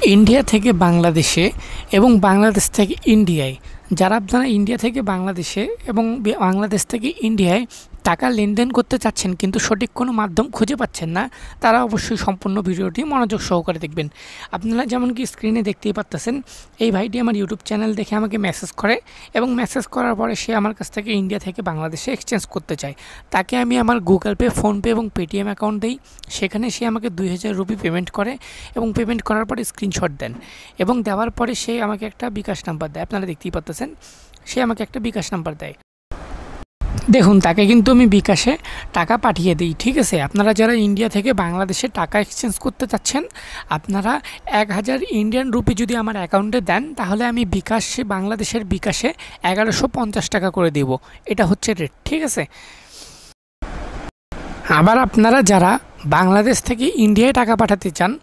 India থেকে বাংলাদেশে এবং বাংলাদেশ থেকে ইন্ডিয়ায় যারা আপনারা ইন্ডিয়া থেকে বাংলাদেশে এবং বাংলাদেশ থেকে ইন্ডিয়ায় টাকা লেনদেন করতে চাচ্ছেন কিন্তু সঠিক কোনো মাধ্যম খুঁজে পাচ্ছেন না, তারা অবশ্যই সম্পূর্ণ ভিডিওটি মনোযোগ সহকারে দেখবেন। আপনারা যেমন কি স্ক্রিনে দেখতেই পাচ্ছেন, এই ভাইটি আমার ইউটিউব চ্যানেল দেখে আমাকে মেসেজ করে এবং মেসেজ করার পরে সে আমার কাছ থেকে ইন্ডিয়া থেকে বাংলাদেশে এক্সচেঞ্জ করতে চায়। তাকে আমি আমার গুগল পে, ফোনপে এবং পেটিএম অ্যাকাউন্ট দিই। সেখানে সে আমাকে 2000 রুপি পেমেন্ট করে এবং পেমেন্ট করার পরে স্ক্রিনশট দেন এবং দেওয়ার পরে সে আমাকে একটা বিকাশ নাম্বার দেয়। আপনারা দেখতেই পাচ্ছেন সে আমাকে একটা বিকাশ নাম্বার দেয়। দেখুন, তাকে কিন্তু আমি বিকাশে টাকা পাঠিয়ে দিই, ঠিক আছে। আপনারা যারা ইন্ডিয়া থেকে বাংলাদেশে টাকা এক্সচেঞ্জ করতে চাচ্ছেন, আপনারা 1000 ইন্ডিয়ান রুপি যদি আমার অ্যাকাউন্টে দেন, তাহলে আমি বাংলাদেশের বিকাশে 1150 টাকা করে দেব। এটা হচ্ছে রেট, ঠিক আছে। আবার আপনারা যারা বাংলাদেশ থেকে ইন্ডিয়ায় টাকা পাঠাতে চান,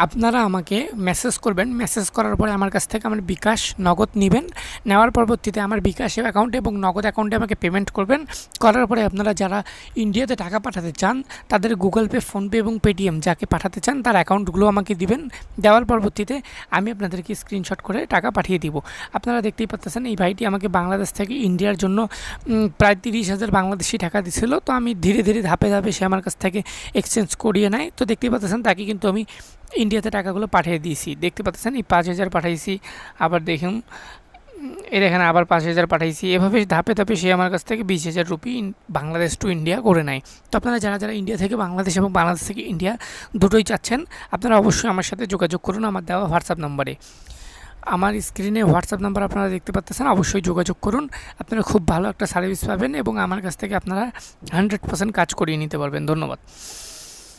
আপনারা আমাকে মেসেজ করবেন। মেসেজ করার পরে আমার কাছ থেকে আমার বিকাশ নগদ নেবেন। নেওয়ার পরবর্তীতে আমার বিকাশ অ্যাকাউন্টে এবং নগদ অ্যাকাউন্টে আমাকে পেমেন্ট করবেন। করার পরে আপনারা যারা ইন্ডিয়াতে টাকা পাঠাতে চান, তাদের গুগল পে, ফোনপে এবং পেটিএম যাকে পাঠাতে চান তার অ্যাকাউন্টগুলো আমাকে দিবেন। দেওয়ার পরবর্তীতে আমি আপনাদেরকে স্ক্রিনশট করে টাকা পাঠিয়ে দিব। আপনারা দেখতেই পাচ্ছেন এই ভাইটি আমাকে বাংলাদেশ থেকে ইন্ডিয়ার জন্য প্রায় 30,000 বাংলাদেশি টাকা দিছিল। তো আমি ধীরে ধীরে ধাপে ধাপে সে আমার কাছ থেকে এক্সচেঞ্জ করিয়ে নেয়। তো দেখতেই পাচ্ছেন তাকে কিন্তু আমি ইন্ডিয়াতে টাকাগুলো পাঠিয়ে দিয়েছি। দেখতে পাচ্ছেন এই 5000 পাঠাইছি, আবার দেখুন দেখেন আবার 5000 পাঠাইছি। এভাবে ধাপে ধাপে সে আমার কাছ থেকে 20,000 রুপি বাংলাদেশ টু ইন্ডিয়া করে নেয়। তো আপনারা যারা যারা ইন্ডিয়া থেকে বাংলাদেশ এবং বাংলাদেশ থেকে ইন্ডিয়া দুটোই চাচ্ছেন, আপনারা অবশ্যই আমার সাথে যোগাযোগ করুন আমার দেওয়া হোয়াটসঅ্যাপ নম্বরে। আমার স্ক্রিনে হোয়াটসঅ্যাপ নাম্বার আপনারা দেখতে পাচ্ছেন, অবশ্যই যোগাযোগ করুন। আপনারা খুব ভালো একটা সার্ভিস পাবেন এবং আমার কাছ থেকে আপনারা 100% কাজ করিয়ে নিতে পারবেন। ধন্যবাদ।